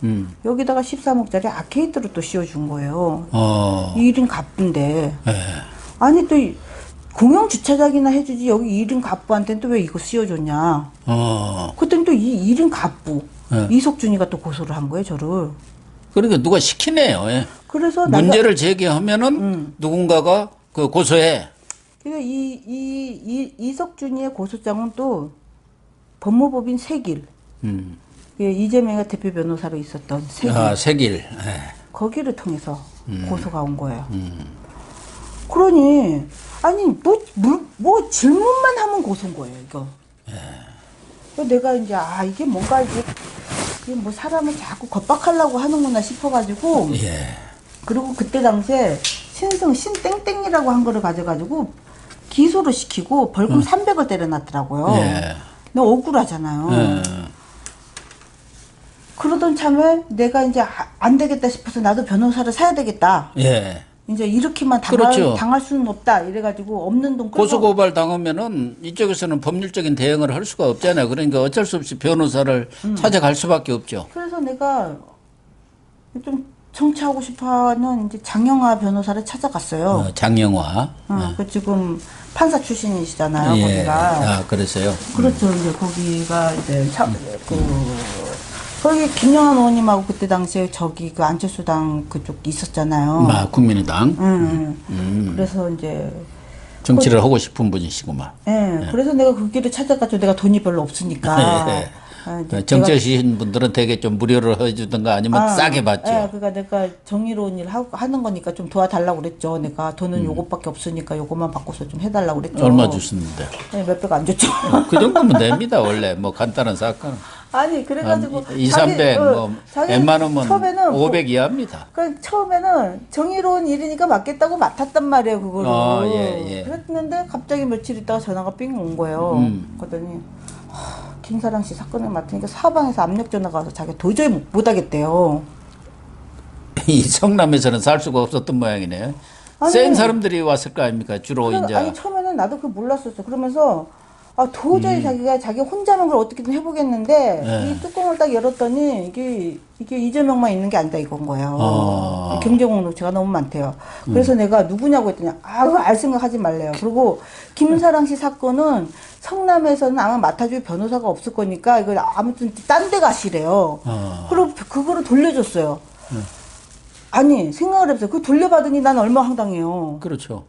여기다가 13억짜리 아케이드로 또 씌워준 거예요. 1인 갑부인데. 예. 아니 또 공영 주차장이나 해주지 여기 1인 갑부한테는 또 왜 이거 씌워줬냐. 그때는 또 이 1인 갑부 이석준이가 또 고소를 한 거예요 저를. 그러니까 누가 시키네요. 예. 그래서 문제를 제기하면은 누군가가 그 고소해. 그러니까 이석준이의 고소장은 또 법무법인 세길. 예, 이재명의 대표 변호사로 있었던 세길. 아, 세길. 예. 거기를 통해서 고소가 온 거예요. 그러니 아니 뭐 질문만 하면 고소인 거예요 이거. 그래서 내가 이제 이게 뭔가 이게 뭐 사람을 자꾸 겁박하려고 하는구나 싶어가지고. 예. 그리고 그때 당시에 신땡땡이라고 한 거를 가져가지고 기소를 시키고 벌금 300을 때려놨더라고요. 예. 너 억울하잖아요. 그러던 참에 내가 이제 안 되겠다 싶어서 나도 변호사를 사야 되겠다. 예. 이제 이렇게만 그렇죠. 당할 수는 없다. 이래가지고 없는 돈 끌고. 고소고발 당하면은 이쪽에서는 법률적인 대응을 할 수가 없잖아요. 그러니까 어쩔 수 없이 변호사를 찾아갈 수밖에 없죠. 그래서 내가 좀 정치하고 싶어하는 이제 장영하 변호사를 찾아갔어요. 장영화. 그 지금 판사 출신이시잖아요. 예. 거기가. 그러세요. 그렇죠. 이제 거기가 이제 거기 김영환 의원님하고 그때 당시에 저기 그 안철수당 그쪽 있었잖아요. 국민의당. 그래서 이제 정치를 하고 싶은 분이시구만. 예. 그래서 내가 그 길을 찾아가지고 내가 돈이 별로 없으니까. 예. 이제 정치하시는 분들은 되게 좀 무료로 해주든가 아니면 싸게 받죠. 예, 그러니까 내가 정의로운 일 하는 거니까 좀 도와달라고 그랬죠. 내가 돈은 요것밖에 없으니까 요것만 바꿔서 좀 해달라고 그랬죠. 얼마 주셨는데? 예, 몇백 안 줬죠. 그 정도면 됩니다. 원래 뭐 간단한 사건. 아니 그래가지고 2, 300, 자기 웬만하면 처음에는 500 이하입니다. 그러니까 처음에는 정의로운 일이니까 맞겠다고 맡았단 말이에요 그거를. 예. 그랬는데 갑자기 며칠 있다가 전화가 삥 온 거예요. 그랬더니 김사랑 씨 사건을 맡으니까 사방에서 압력 전화가 와서 자기가 도저히 못 하겠대요. 이 성남에서는 살 수가 없었던 모양이네요. 아니, 센 사람들이 왔을 거 아닙니까? 주로 이제. 아니 처음에는 나도 그걸 몰랐었어. 그러면서 도저히 자기가 자기 혼자만 걸 어떻게든 해보겠는데 이 뚜껑을 딱 열었더니 이게 이재명만 있는 게 아니다 이건 거예요. 경제공로체가 너무 많대요. 그래서 내가 누구냐고 했더니 그거 알 생각하지 말래요. 그리고 김사랑 씨 사건은 성남에서는 아마 맡아줄 변호사가 없을 거니까 이걸 아무튼 딴 데 가시래요. 그리고 그거를 돌려줬어요. 아니 생각을 해보세요. 그거 돌려받으니 난 얼마나 황당해요. 그렇죠.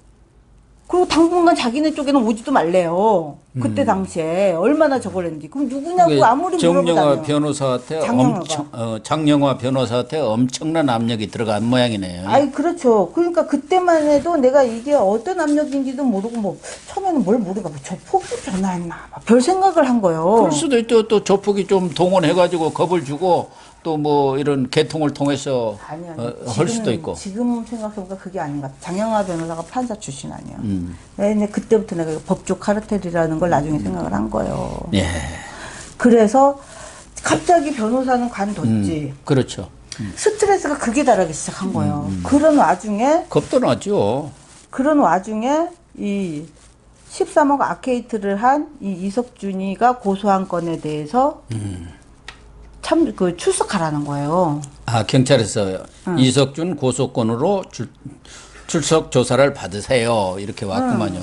그리고 당분간 자기네 쪽에는 오지도 말래요. 그때 당시에 얼마나 저걸 했는지. 그럼 누구냐고 아무리 정영화 물어보다면. 변호사한테 장영화가. 장영화 변호사한테 엄청난 압력이 들어간 모양이네요. 아이 그렇죠. 그러니까 그때만 해도 내가 이게 어떤 압력인지도 모르고 뭐 처음에는 뭘 모르고 뭐 조폭이 전화했나 별 생각을 한 거예요. 그럴 수도 있죠. 또 조폭이 좀 동원해가지고 겁을 주고 또 뭐 이런 개통을 통해서 할 수도 있고. 지금 생각해보니까 그게 아닌 것 같아. 장영하 변호사가 판사 출신 아니에요. 근데 그때부터 내가 법조 카르텔이라는 걸 나중에 생각을 한 거예요. 예. 그래서 갑자기 변호사는 관뒀지. 그렇죠. 스트레스가 극에 달하기 시작한 거예요. 그런 와중에 겁도 나죠. 이 13억 아케이트를 한 이 이석준이가 고소한 건에 대해서 참 출석하라는 거예요. 경찰에서 이석준 고소건으로 출석 조사를 받으세요. 이렇게 왔구만요.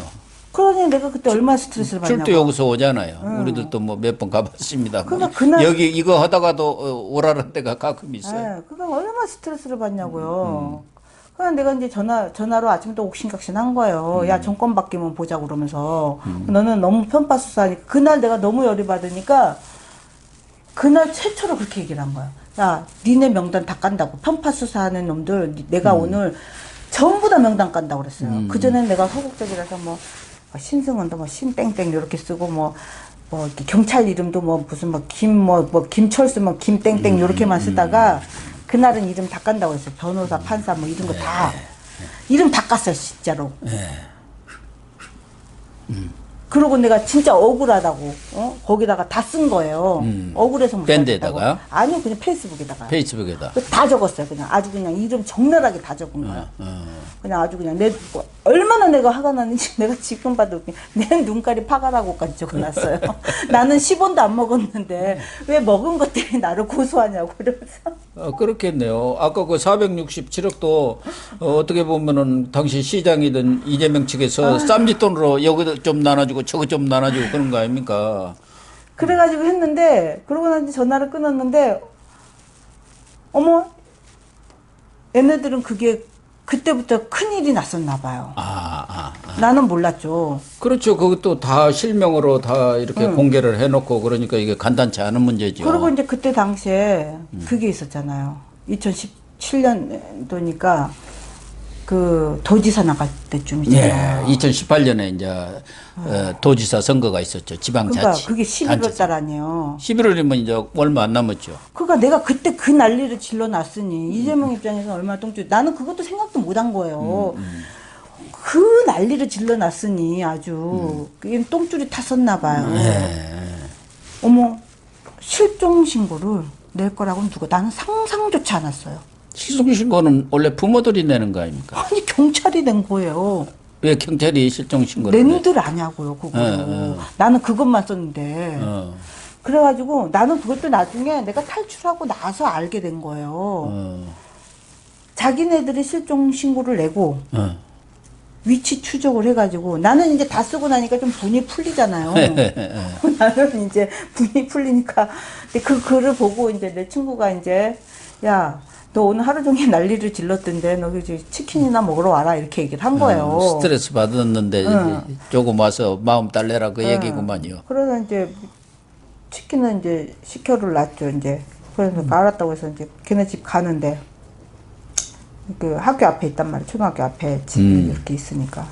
그러니 내가 그때 얼마나 스트레스를 받냐고. 출도 여기서 오잖아요. 우리들도 뭐 몇 번 가봤습니다. 그러니까 그날 여기 이거 하다가도 오라는 데가 가끔 있어요. 그러니까 얼마나 스트레스를 받냐고요. 그냥 내가 이제 전화로 아침부터 옥신각신한 거예요. 야 정권 바뀌면 보자고 그러면서 너는 너무 편파 수사하니까 그날 내가 너무 열이 받으니까 그날 최초로 그렇게 얘기를 한 거야. 야 니네 명단 다 깐다고 편파 수사하는 놈들 내가 오늘 전부 다 명단 깐다고 그랬어요. 그전엔 내가 소극적이라서 뭐 신승원도 뭐 신땡땡 이렇게 쓰고 뭐 이렇게 경찰 이름도 뭐 무슨 뭐 김철수 뭐 김땡땡 이렇게만 쓰다가 그날은 이름 다 깐다고 했어요. 변호사, 판사 뭐 이런 거 다. 이름 다 깠어요, 진짜로. 그러고 내가 진짜 억울하다고, 거기다가 다 쓴 거예요. 억울해서 못 밴드에다가? 하겠다고. 아니요, 그냥 페이스북에다가. 페이스북에다. 다 적었어요. 그냥 아주 그냥 이름 적나라하게 다 적은 거야. 그냥 아주 그냥 얼마나 내가 화가 났는지 내가 지금 봐도 그냥 내 눈깔이 파가라고까지 적어놨어요. 나는 10원도 안 먹었는데 왜 먹은 것 때문에 나를 고소하냐고 그러면서. 그렇겠네요. 아까 그 467억도 어떻게 보면은 당시 시장이든 이재명 측에서 쌈짓돈으로 여기도 좀 나눠주고 저거 좀 나눠주고 그런 거 아닙니까? 그래가지고 했는데 그러고 난 뒤 전화를 끊었는데 어머 얘네들은 그게 그때부터 큰일이 났었나 봐요. 나는 몰랐죠. 그렇죠. 그것도 다 실명으로 다 이렇게 공개를 해놓고 그러니까 이게 간단치 않은 문제죠. 그리고 이제 그때 당시에 그게 있었잖아요. 2017년도니까 그 도지사 나갈 때쯤이잖아요. 예, 2018년에 이제 도지사 선거가 있었죠. 지방자치. 그러니까 그게 11월 달 아니에요. 11월이면 이제 얼마 안 남았죠. 그러니까 내가 그때 그 난리를 질러놨으니 이재명 입장에서 얼마나 똥줄 나는 그것도 생각도 못 한 거예요. 그 난리를 질러놨으니 아주 그게 똥줄이 탔었나 봐요. 어머 실종 신고를 낼 거라고는 누가 나는 상상조차 않았어요. 실종신고는 원래 부모들이 내는 거 아닙니까? 아니 경찰이 낸 거예요. 왜 경찰이 실종신고를 내? 낸들 아냐고요 그거. 나는 그것만 썼는데. 그래가지고 나는 그것도 나중에 내가 탈출하고 나서 알게 된 거예요. 자기네들이 실종 신고를 내고 위치 추적을 해가지고 나는 이제 다 쓰고 나니까 좀 분이 풀리잖아요. 나는 이제 분이 풀리니까 근데 그 글을 보고 이제 내 친구가 이제 야 너 오늘 하루 종일 난리를 질렀던데 너 이제 치킨이나 먹으러 와라 이렇게 얘기를 한 거예요. 스트레스 받았는데 조금 와서 마음 달래라 그 얘기구만요. 그래서 이제 치킨은 이제 시켜를 놨죠 이제. 그래서 알았다고 해서 이제 걔네 집 가는데 그 학교 앞에 있단 말이에요. 초등학교 앞에 집이 이렇게 있으니까.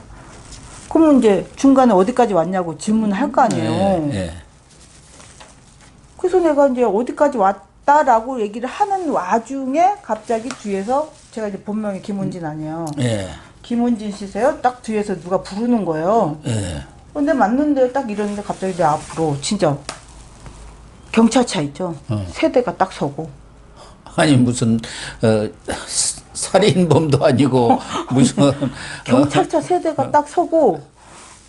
그러면 이제 중간에 어디까지 왔냐고 질문을 할 거 아니에요. 그래서 내가 이제 어디까지 왔다라고 얘기를 하는 와중에 갑자기 뒤에서 제가 이제 본명이 김원진 아니에요. 김원진 씨세요? 딱 뒤에서 누가 부르는 거예요. 근데 맞는데 딱 이러는데 갑자기 내 앞으로 진짜 경찰차 있죠. 세대가 딱 서고. 아니 무슨 살인범도 아니고 무슨 경찰차 세대가 딱 서고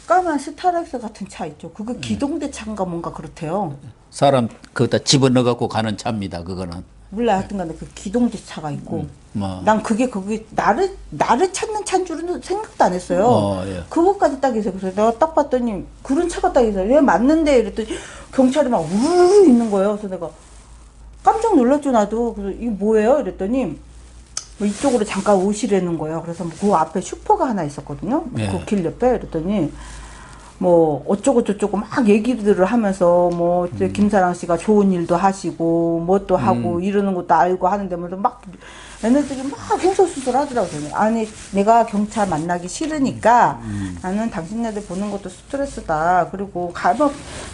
까만 스타렉스 같은 차 있죠. 그거 기동대 차인가 뭔가 그렇대요. 사람 거기다 집어넣어 갖고 가는 차입니다. 그거는. 몰라 하여튼간에 그 기동대 차가 있고 뭐. 난 그게 나를 찾는 차인 줄은 생각도 안 했어요. 그것까지 딱 있어요. 그래서 내가 딱 봤더니 그런 차가 딱 있어요. 왜 맞는데 이랬더니 경찰이 막 우르르 있는 거예요. 그래서 내가 깜짝 놀랐죠 나도. 그래서 이게 뭐예요? 이랬더니 뭐 이쪽으로 잠깐 오시라는 거예요. 그래서 그 앞에 슈퍼가 하나 있었거든요. 그 길 옆에. 그랬더니 뭐 어쩌고 저쩌고 막 얘기들을 하면서 뭐 김사랑 씨가 좋은 일도 하시고 뭐 또 하고 이러는 것도 알고 하는데 뭐 막 얘네들이 막 횡설수설 하더라고요. 아니 내가 경찰 만나기 싫으니까 나는 당신네들 보는 것도 스트레스다. 그리고 가서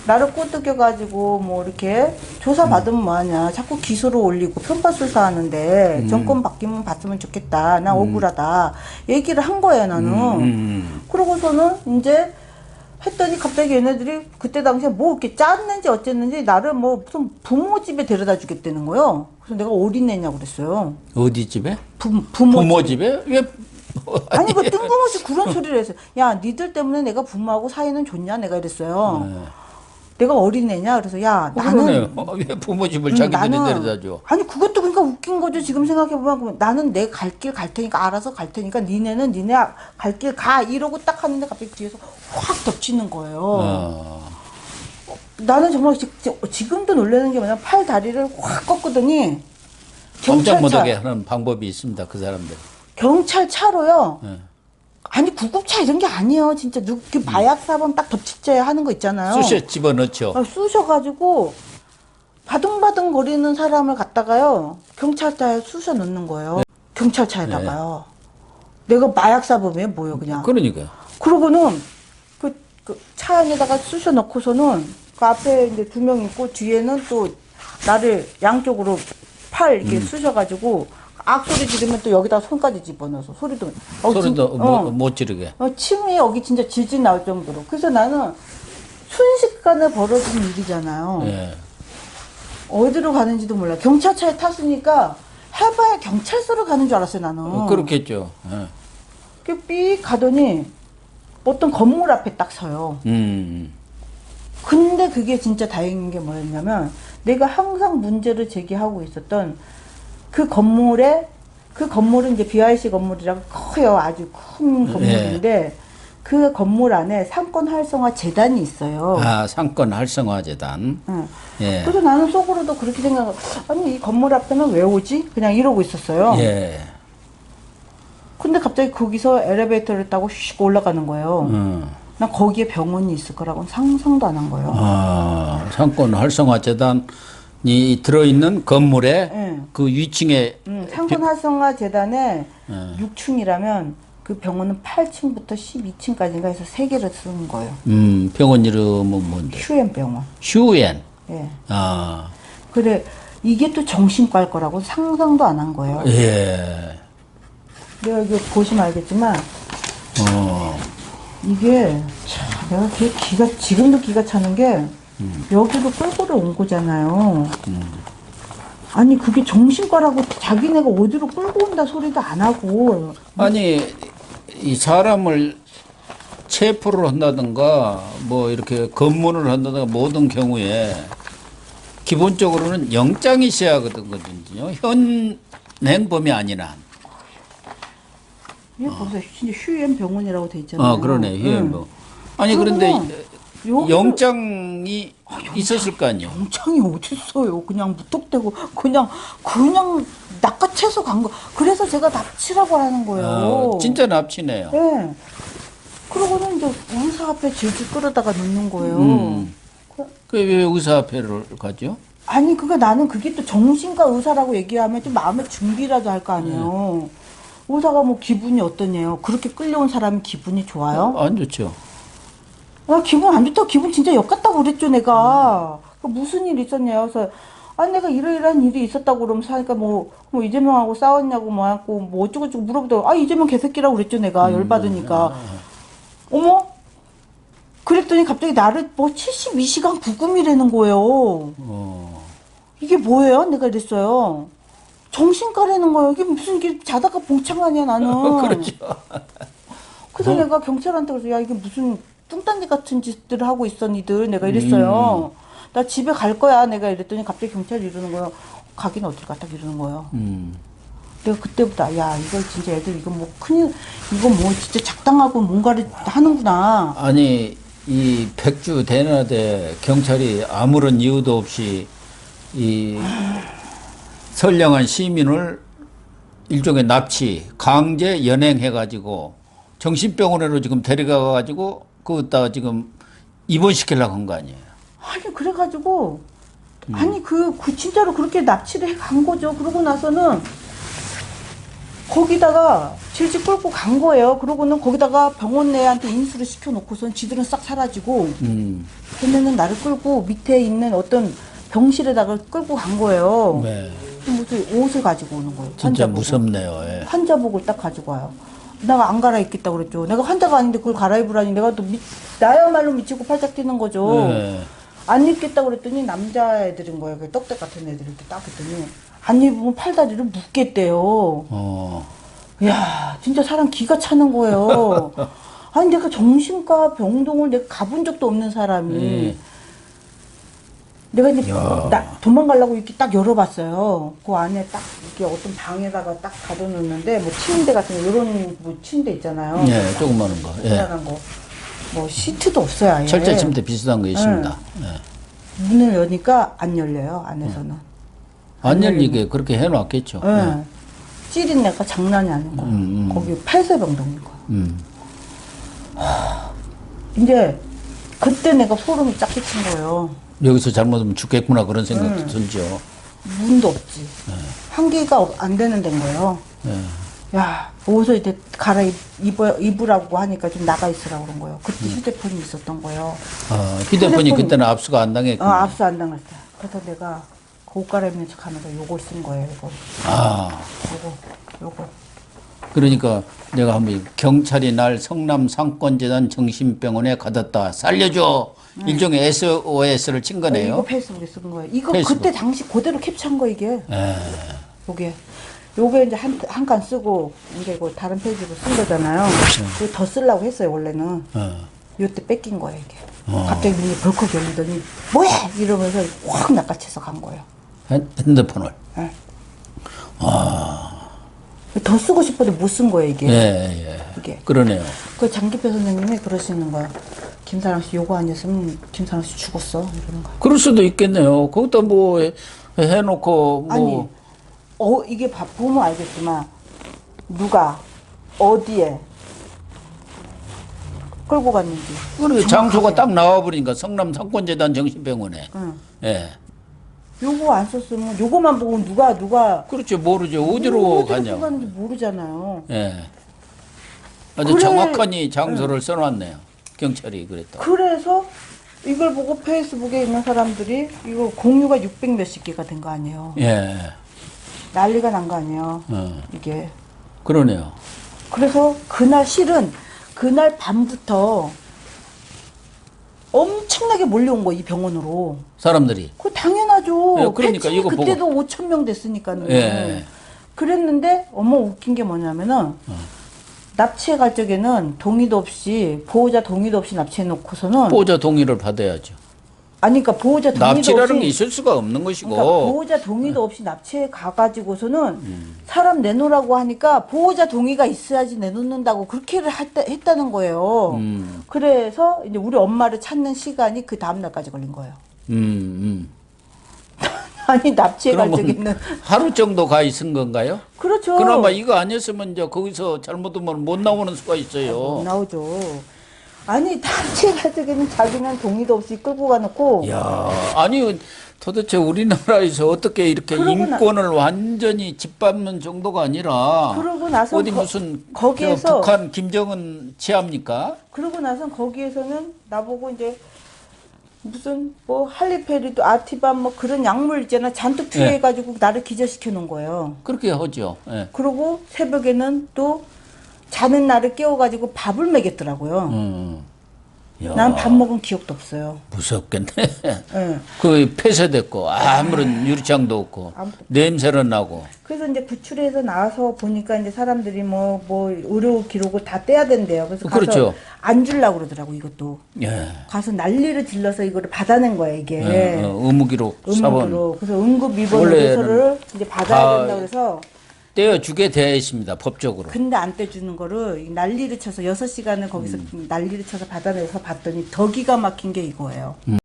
나를 꼬드겨가지고 뭐 이렇게 조사받으면 뭐하냐. 자꾸 기소를 올리고 편파수사하는데 정권 바뀌면 봤으면 좋겠다. 나 억울하다. 얘기를 한 거예요 나는. 그러고서는 이제 했더니 갑자기 얘네들이 그때 당시에 뭐 이렇게 짰는지 어쨌는지 나를 뭐 무슨 부모 집에 데려다 주겠다는 거예요. 그래서 내가 어린애냐고 그랬어요. 어디 집에? 부모 집에? 왜? 아니 그 뜬금없이 그런 소리를 했어요. 야 니들 때문에 내가 부모하고 사이는 좋냐 내가 이랬어요. 내가 어린애냐 그래서 야 나는 왜 부모 집을 자기들이 데려다 줘? 아니 그것도 그러니까 웃긴 거죠. 지금 생각해보면 나는 내 갈 길 갈 테니까 알아서 갈 테니까 니네는 니네 갈 길 가 이러고 딱 하는데 갑자기 뒤에서 확 덮치는 거예요. 나는 정말 지금도 놀라는 게 뭐냐면 팔 다리를 확 꺾거더니 깜짝 못하게 하는 방법이 있습니다. 그 사람들. 경찰 차로요. 아니 구급차 이런 게 아니에요. 진짜 그 마약 사범 딱 덮치째 하는 거 있잖아요. 쑤셔 집어넣죠. 쑤셔가지고 바둥바둥 거리는 사람을 갖다가요 경찰차에 쑤셔 넣는 거예요. 경찰차에다가요. 내가 마약 사범이에요, 뭐요, 그냥. 그러니까. 그러고는 그 차 안에다가 쑤셔 넣고서는 그 앞에 이제 2명 있고 뒤에는 또 나를 양쪽으로 팔 이렇게 쑤셔가지고 악소리 지르면 또 여기다 손까지 집어넣어서 소리도 소리도 못 지르게. 침이 여기 진짜 질질 나올 정도로. 그래서 나는 순식간에 벌어진 일이잖아요. 예. 어디로 가는지도 몰라. 경찰차에 탔으니까 해봐야 경찰서로 가는 줄 알았어요, 나는. 그렇겠죠. 예. 삐 가더니 어떤 건물 앞에 딱 서요. 음. 근데 그게 진짜 다행인 게 뭐였냐면 내가 항상 문제를 제기하고 있었던 그 건물은 이제 BIC 건물이라고 커요. 아주 큰 건물인데 그 건물 안에 상권 활성화 재단이 있어요. 아, 상권 활성화 재단. 응. 예. 그래서 나는 속으로도 그렇게 생각하고 아니 이 건물 앞에는 왜 오지? 그냥 이러고 있었어요. 예. 근데 갑자기 거기서 엘리베이터를 타고 슉 올라가는 거예요. 난 거기에 병원이 있을 거라고는 상상도 안 한 거예요. 아, 상권 활성화 재단이 들어있는 건물에 예. 그 위층에 상권 활성화 재단에 6층이라면 그 병원은 8층부터 12층까지인가 해서 3개를 쓰는 거예요. 병원 이름은 뭔데? 휴엔 병원. 휴엔. 예. 아, 그래 이게 또 정신과일 거라고 상상도 안 한 거예요. 예. 내가 이거 보시면 알겠지만 이게 참 내가 지금도 기가 차는 게 여기로 끌고 온 거잖아요. 아니 그게 정신과라고 자기네가 어디로 끌고 온다 소리도 안 하고 아니, 이 사람을 체포를 한다든가, 뭐 이렇게 검문을 한다든가 모든 경우에 기본적으로는 영장이 있어야 하거든요. 현행범이 아닌 한. 이게 벌써 진짜 휴엔 병원이라고 돼 있잖아요. 그러네. 휴엔범. 아니, 그런데 영장이 있었을 거 아니에요. 영장이 어딨어요. 그냥 무턱대고 그냥 낚아채서 간 거. 그래서 제가 납치라고 하는 거예요. 진짜 납치네요. 네. 그러고는 이제 의사 앞에 질질 끌어다가 놓는 거예요. 그 왜 의사 앞에를 가죠? 아니 나는 그게 또 정신과 의사라고 얘기하면 좀 마음의 준비라도 할 거 아니에요. 의사가 뭐 기분이 어떠냐요? 그렇게 끌려온 사람이 기분이 좋아요? 안 좋죠. 나 기분 안 좋다고 기분 진짜 역같다고 그랬죠 내가. 무슨 일 있었냐요? 그래서 아니 내가 이러이러한 일이 있었다고 그러면서 하니까 뭐 이재명하고 싸웠냐고 뭐 어쩌고저쩌고 물어보다가 이재명 개새끼라고 그랬죠 내가 열받으니까. 어머? 그랬더니 갑자기 나를 뭐 72시간 구금이라는 거예요. 이게 뭐예요? 내가 이랬어요. 정신과라는 거예요. 이게 무슨 이게 자다가 봉창 아니야 나는. 그렇죠. 그래서 내가 경찰한테 그래서 야 이게 무슨 뚱딴지 같은 짓들을 하고 있어 니들 내가 이랬어요. 나 집에 갈 거야 내가 이랬더니 갑자기 경찰이 이러는 거예요. 가긴 어딜 갔다 이러는 거예요. 내가 그때부터 야 이거 진짜 애들 이거 뭐 큰일 이거 뭐 진짜 작당하고 뭔가를 하는구나. 아니 이 백주 대낮에 경찰이 아무런 이유도 없이 이 선량한 시민을 일종의 납치, 강제 연행해가지고 정신병원으로 지금 데려가가지고 그거다가 지금 입원시키려고 한 거 아니에요? 아니 그래가지고 아니 그 진짜로 그렇게 납치를 간 거죠. 그러고 나서는 거기다가 질질 끌고 간 거예요. 그러고는 거기다가 병원 내한테 인수를 시켜놓고선 지들은 싹 사라지고 걔네는 나를 끌고 밑에 있는 어떤 병실에다가 끌고 간 거예요. 네. 무슨 옷을 가지고 오는 거예요. 진짜 환자복을. 무섭네요. 예. 환자복을 딱 가지고 와요. 내가 안 갈아입겠다고 그랬죠. 내가 환자가 아닌데 그걸 갈아입으라니 내가 또 나야말로 미치고 팔짝 뛰는 거죠. 네. 안 입겠다고 그랬더니 남자애들인 거예요. 그 떡대 같은 애들 이렇게 딱 했더니 안 입으면 팔다리를 묶겠대요. 이야 진짜 사람 기가 차는 거예요. 아니 내가 정신과 병동을 내가 가본 적도 없는 사람이 내가 이제 도망가려고 이렇게 딱 열어봤어요. 그 안에 딱 이렇게 어떤 방에다가 딱 가둬놓는데 뭐 침대 같은 거 이런 뭐 침대 있잖아요. 예, 조그마한 거. 예. 조그만한 거. 뭐 시트도 없어요. 아예. 철제 침대 비슷한 거 있습니다. 예. 문을 여니까 안 열려요. 안에서는. 안 열리게 그렇게 해놨겠죠. 예. 찌린 내가 장난이 아닌 거예요. 거기 폐쇄병동인 거예요. 이제 그때 내가 소름이 쫙 끼친 거예요. 여기서 잘못하면 죽겠구나 그런 생각도 들죠. 문도 없지. 한 개가 안 되는 데인 거예요. 야, 옷을 이제 입으라고 하니까 좀 나가 있으라고 그런 거예요. 그때 휴대폰이 있었던 거예요. 휴대폰이 휴대폰이- 그때는 압수가 안 당했군요. 압수 안 당했어요. 그래서 내가 그 옷 갈아입는 척 하면서 요걸 쓴 거예요, 이거. 요거. 그러니까 내가 한번 경찰이 날 성남 상권재단 정신병원에 가뒀다 살려줘 일종의 SOS를 친 거네요. 이거 페이스북에 쓴 거예요. 이거 페이스북. 그때 당시 그대로 캡처한 거 이게. 요게 이제 한 칸 쓰고 이제 이거 다른 페이지로 쓴 거잖아요. 이거 더 쓰려고 했어요 원래는. 요때 뺏긴 거예요 이게. 갑자기 문이 벌컥 열리더니 뭐야 이러면서 확 낚아채서 간 거예요. 핸드폰을. 네. 더 쓰고 싶어도 못 쓴 거예요 이게. 예. 이게. 그러네요. 그 장기표 선생님이 그러시는 거야. 김사랑 씨 요거 아니었으면 김사랑 씨 죽었어 이러는 거야. 그럴 수도 있겠네요. 거기다 뭐 해놓고 뭐 아니, 이게 보면 알겠지만 누가 어디에 끌고 갔는지. 그래 장소가 딱 나와버리니까 성남 상권재단 정신병원에. 응. 예. 요거 안 썼으면 요거만 보고 누가 그렇죠. 모르죠. 어디로 가냐고. 가는지 모르잖아요. 예. 아주 그래. 정확하니 장소를 써놨네요. 경찰이 그랬다. 그래서 이걸 보고 페이스북에 있는 사람들이 이거 공유가 600 몇십 개가 된 거 아니에요. 예. 난리가 난 거 아니에요. 어. 이게. 그러네요. 그래서 실은 그날 밤부터 엄청나게 몰려온 거 이 병원으로. 사람들이. 그 당연하죠. 예, 그러니까 패칭이 이거 보고. 그때도 5천 명 됐으니까는. 예. 그랬는데 웃긴 게 뭐냐면은 납치해 갈 적에는 동의도 없이 보호자 동의도 없이 납치해 놓고서는 보호자 동의를 받아야죠. 아니 그러니까 보호자 동의도 납치라는 없이 게 있을 수가 없는 것이고. 그러니까 보호자 동의도 없이 납치해 가가지고서는 사람 내놓으라고 하니까 보호자 동의가 있어야지 내놓는다고 그렇게 했다는 거예요. 그래서 이제 우리 엄마를 찾는 시간이 그 다음 날까지 걸린 거예요. 아니 납치해 갈 그러면 적에는 하루 정도 가 있은 건가요? 그렇죠. 그나마 이거 아니었으면 이제 거기서 잘못하면 못 나오는 수가 있어요. 못 나오죠. 아니 납치해 갈 적에는 자기는 동의도 없이 끌고 가놓고 야, 아니 도대체 우리나라에서 어떻게 이렇게 그러고 인권을 완전히 짓밟는 정도가 아니라 그러고 나서 어디 무슨 거기에서 저 북한 김정은 치합니까? 그러고 나서 거기에서는 나보고 이제 무슨 뭐 할리페리도 아티밤 뭐 그런 약물 있잖아 잔뜩 투여해가지고 나를 기절시켜 놓은 거예요. 그렇게 하죠. 예. 그리고 새벽에는 또 자는 나를 깨워가지고 밥을 먹였더라고요. 야, 난 밥 먹은 기억도 없어요. 무섭겠네. 예. 그 폐쇄됐고 아무런 유리창도 없고 아무것도 냄새는 나고. 그래서 이제 구출해서 나와서 보니까 이제 사람들이 뭐 의료 기록을 다 떼야 된대요. 그래서 가서 그렇죠. 안 주려고 그러더라고 이것도. 예. 가서 난리를 질러서 이거를 받아낸 거야 이게. 의무기록 사본 의무로. 그래서 응급 입원 원래는 의료서를 이제 받아야 다 된다 그래서 떼어주게 되어 있습니다. 법적으로. 근데 안 떼주는 거를 난리를 쳐서 6시간을 거기서 난리를 쳐서 받아내서 봤더니 더 기가 막힌 게 이거예요.